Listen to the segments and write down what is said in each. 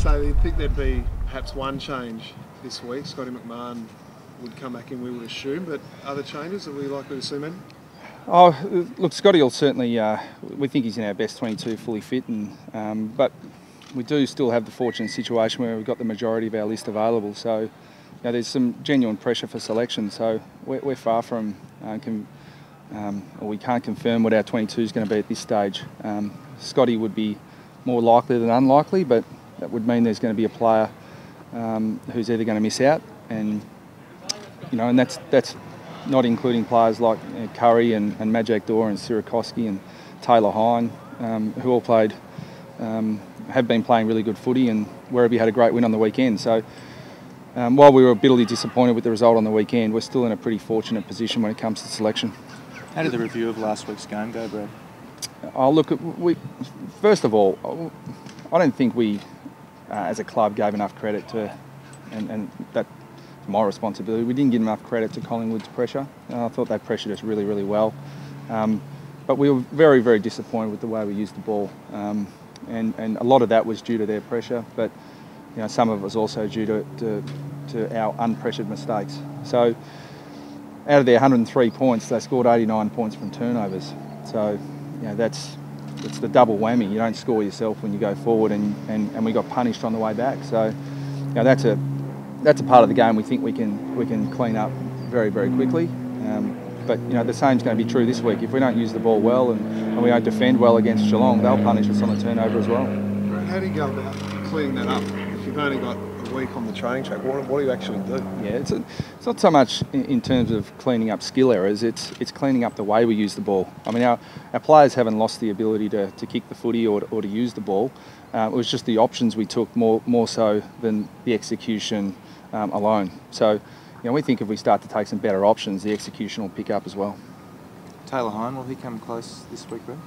say, I think there'd be perhaps one change this week. Scotty McMahon would come back in, we would assume, but other changes, are we likely to see many? Oh, look, Scotty will certainly, we think he's in our best 22 fully fit, and but we do still have the fortunate situation where we've got the majority of our list available. So, you know, there's some genuine pressure for selection. So we're far from, or we can't confirm what our 22 is going to be at this stage. Scotty would be more likely than unlikely, but that would mean there's going to be a player who's either going to miss out, and you know, and that's not including players like Curry and Majak Daw and Sierakowski and Taylor Hine, who all played, have been playing really good footy, and Werribee had a great win on the weekend. So while we were bitterly disappointed with the result on the weekend, we're still in a pretty fortunate position when it comes to selection. How did the review of last week's game go, Brad? Oh, look, first of all, I don't think we, as a club, gave enough credit to, and that's my responsibility, we didn't give enough credit to Collingwood's pressure. I thought they pressured us really, really well. But we were very, very disappointed with the way we used the ball. And a lot of that was due to their pressure, but you know, some of it was also due to our unpressured mistakes. So out of their 103 points, they scored 89 points from turnovers. So you know, that's the double whammy. You don't score yourself when you go forward, and we got punished on the way back. So you know, that's a part of the game we think we can clean up very, very quickly. But you know, the same's going to be true this week. If we don't use the ball well and we don't defend well against Geelong, they'll punish us on the turnover as well. How do you go about cleaning that up? If you've only got a week on the training track, what do you actually do? Yeah, it's not so much in terms of cleaning up skill errors, it's cleaning up the way we use the ball. I mean, our players haven't lost the ability to kick the footy or to use the ball. It was just the options we took more so than the execution alone. So, you know, we think if we start to take some better options, the execution will pick up as well. Taylor Hine, will he come close this week, Brad?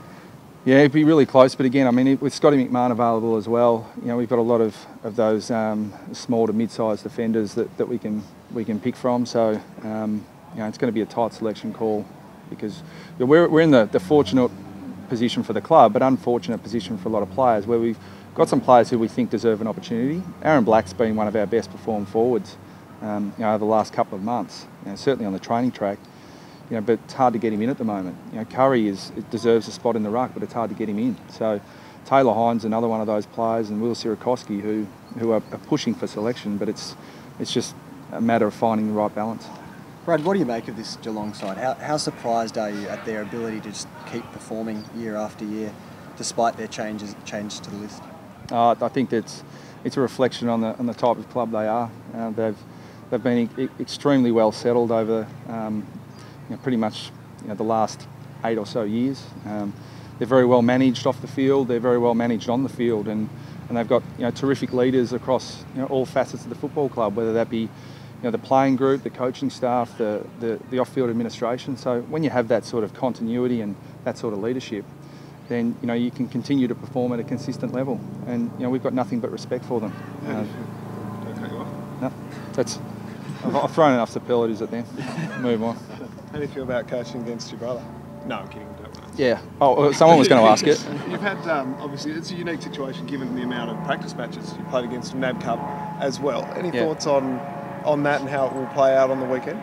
Yeah, it'd be really close, but again, I mean, with Scotty McMahon available as well, you know, we've got a lot of those small to mid-sized defenders that we can pick from. So, you know, it's going to be a tight selection call, because you know, we're in the fortunate position for the club, but unfortunate position for a lot of players, where we've got some players who we think deserve an opportunity. Aaron Black's been one of our best performed forwards, you know, over the last couple of months. You know, certainly on the training track. You know, but it's hard to get him in at the moment. You know, Curry deserves a spot in the ruck, but it's hard to get him in. So Taylor Hine's another one of those players, and Will Sierakowski who are pushing for selection, but it's just a matter of finding the right balance. Brad, what do you make of this Geelong side? How surprised are you at their ability to just keep performing year after year, despite their changes to the list? I think it's a reflection on the type of club they are. They've been extremely well settled over you know, pretty much the last 8 or so years. They're very well managed off the field. They're very well managed on the field, and they've got terrific leaders across all facets of the football club, whether that be the playing group, the coaching staff, the off-field administration. So when you have that sort of continuity and that sort of leadership, then you can continue to perform at a consistent level, and we've got nothing but respect for them. No, I've thrown enough superlatives at them. Move on. How do you feel about coaching against your brother? No, I'm kidding. Yeah. Oh, someone was going to ask it. You've had, obviously, it's a unique situation given the amount of practice matches you played against in NAB Cup as well. Any thoughts on that and how it will play out on the weekend?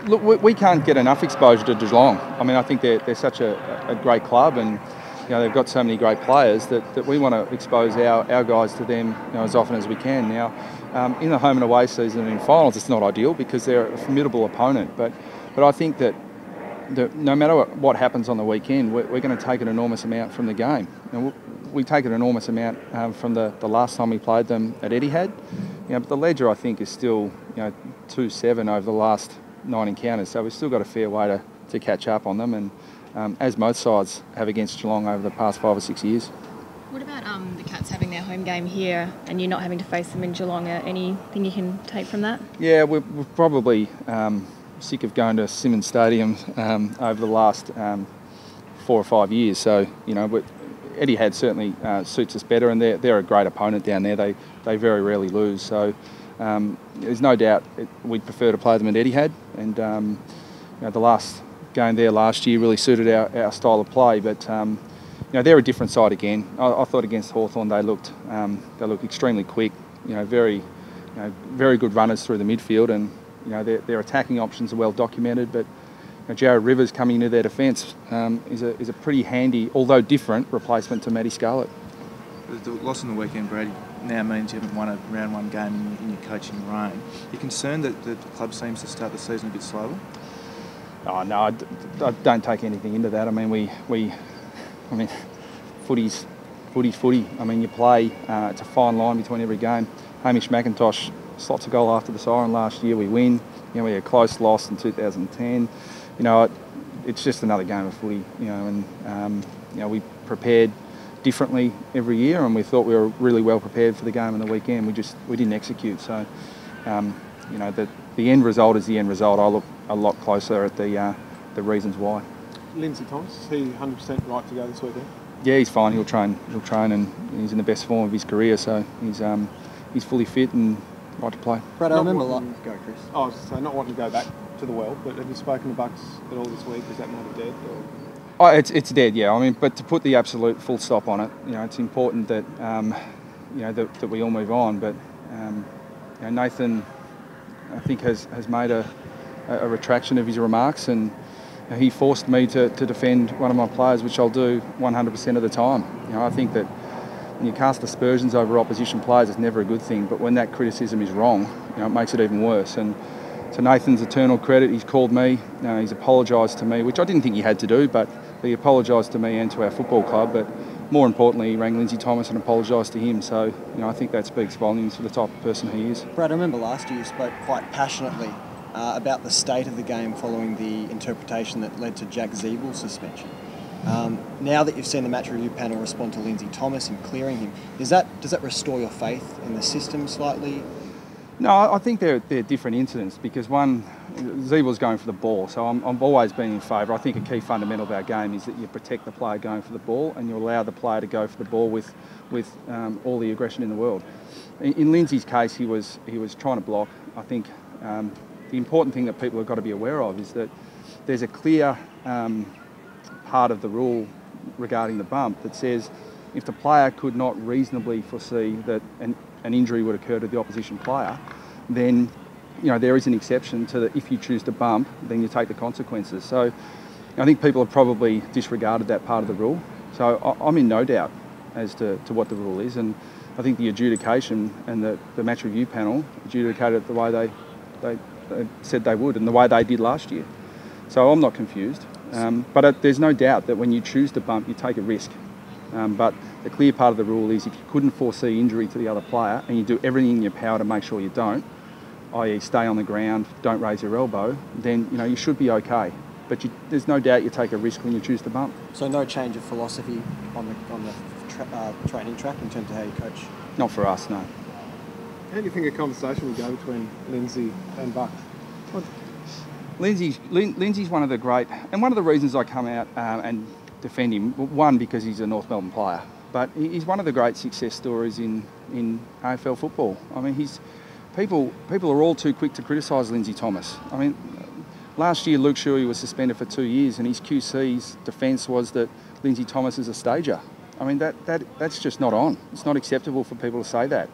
Look, we can't get enough exposure to Geelong. I mean, I think they're such a great club, and they've got so many great players that we want to expose our guys to them as often as we can. Now, in the home and away season and in finals, it's not ideal because they're a formidable opponent, but I think that no matter what happens on the weekend, we're going to take an enormous amount from the game. We take an enormous amount from the last time we played them at Etihad. But the ledger, I think, is still 2-7 over the last 9 encounters, so we've still got a fair way to catch up on them, and as most sides have against Geelong over the past 5 or 6 years. What about the Cats having their home game here and you not having to face them in Geelong? Anything you can take from that? Yeah, we're probably sick of going to Simmons Stadium over the last 4 or 5 years. So, Etihad certainly suits us better, and they're a great opponent down there. They very rarely lose. So there's no doubt we'd prefer to play them at Etihad. And the last game there last year really suited our style of play. But they're a different side again. I thought against Hawthorn they looked extremely quick. Very good runners through the midfield, and their attacking options are well documented. But Jared Rivers coming into their defence is a pretty handy, although different, replacement to Matty Scarlett. The loss on the weekend, Brady, now means you haven't won a round one game in your coaching reign. Are you concerned that the club seems to start the season a bit slowly? Oh no, I don't take anything into that. I mean, footy's footy. I mean, you play. It's a fine line between every game. Hamish McIntosh slots a goal after the siren last year. We win. We had a close loss in 2010. It's just another game of footy. We prepared differently every year, and we thought we were really well prepared for the game on the weekend. We didn't execute. So, the end result is the end result. I look a lot closer at the reasons why. Lindsay Thomas, is he 100% right to go this weekend? Yeah, he's fine. He'll train, and he's in the best form of his career. So he's fully fit and right to play. Brad, I remember Go, Chris. I was just saying, not wanting to go back to the well, but have you spoken to Bucks at all this week? Is that matter dead? Or? Oh, it's dead, yeah. I mean, but to put the absolute full stop on it, it's important that that we all move on. But Nathan, I think, has made a retraction of his remarks, and he forced me to defend one of my players, which I'll do 100% of the time. I think that when you cast aspersions over opposition players, it's never a good thing. But when that criticism is wrong, it makes it even worse. And to Nathan's eternal credit, he's called me, he's apologised to me, which I didn't think he had to do, but he apologised to me and to our football club. But more importantly, he rang Lindsay Thomas and apologised to him. So, I think that speaks volumes for the type of person he is. Brad, I remember last year you spoke quite passionately about the state of the game following the interpretation that led to Jack Ziebell's suspension. Now that you've seen the match review panel respond to Lindsay Thomas and clearing him, does that restore your faith in the system slightly? No, I think they're different incidents, because one, Ziebell's going for the ball, so I've always been in favour. I think a key fundamental of our game is that you protect the player going for the ball, and you allow the player to go for the ball with all the aggression in the world. In Lindsay's case, he was trying to block. I think the important thing that people have got to be aware of is that there's a clear part of the rule regarding the bump that says if the player could not reasonably foresee that an injury would occur to the opposition player, then there is an exception to that. If you choose to bump, then you take the consequences. So I think people have probably disregarded that part of the rule. So I'm in no doubt as to what the rule is, and I think the adjudication and the match review panel adjudicated it the way they said they would, and the way they did last year. So I'm not confused. But there's no doubt that when you choose to bump, you take a risk. But the clear part of the rule is if you couldn't foresee injury to the other player and you do everything in your power to make sure you don't, i.e. stay on the ground, don't raise your elbow, then you should be okay. But there's no doubt you take a risk when you choose to bump. So no change of philosophy on the training track in terms of how you coach? Not for us, no. How do you think a conversation would go between Lindsay and Buck? Lindsay's one of the great, and one of the reasons I come out and defend him, one, because he's a North Melbourne player, but he's one of the great success stories in AFL football. I mean, people are all too quick to criticise Lindsay Thomas. I mean, last year Luke Shuey was suspended for 2 years, and his QC's defence was that Lindsay Thomas is a stager. I mean, that's just not on. It's not acceptable for people to say that.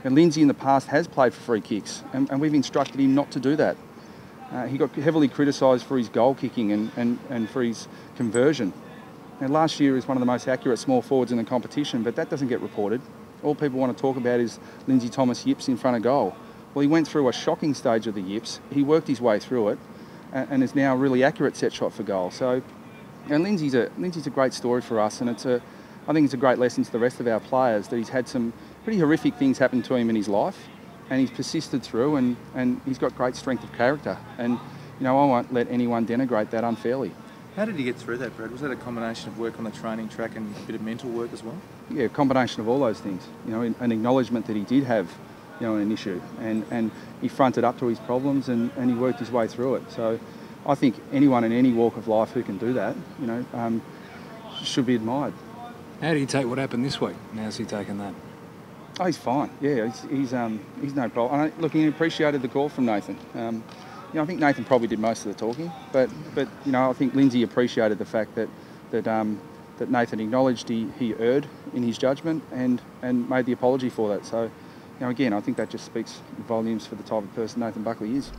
And Lindsay in the past has played for free kicks, and we've instructed him not to do that. He got heavily criticised for his goal kicking and for his conversion. And last year he was one of the most accurate small forwards in the competition, but that doesn't get reported. All people want to talk about is Lindsay Thomas yips in front of goal. Well, he went through a shocking stage of the yips. He worked his way through it, and is now a really accurate set shot for goal. So, Lindsay's a great story for us, and I think it's a great lesson to the rest of our players that he's had some pretty horrific things happen to him in his life, and he's persisted through, and he's got great strength of character. And I won't let anyone denigrate that unfairly. How did you get through that, Brad? Was that a combination of work on the training track and a bit of mental work as well? Yeah, a combination of all those things. An acknowledgement that he did have, an issue, and he fronted up to his problems and he worked his way through it. So I think anyone in any walk of life who can do that, should be admired. How do you take what happened this week? How's he taken that? Oh, he's fine. Yeah, he's no problem. And look, he appreciated the call from Nathan. I think Nathan probably did most of the talking, but I think Lindsay appreciated the fact that that Nathan acknowledged he erred in his judgment and made the apology for that. So, again, I think that just speaks volumes for the type of person Nathan Buckley is.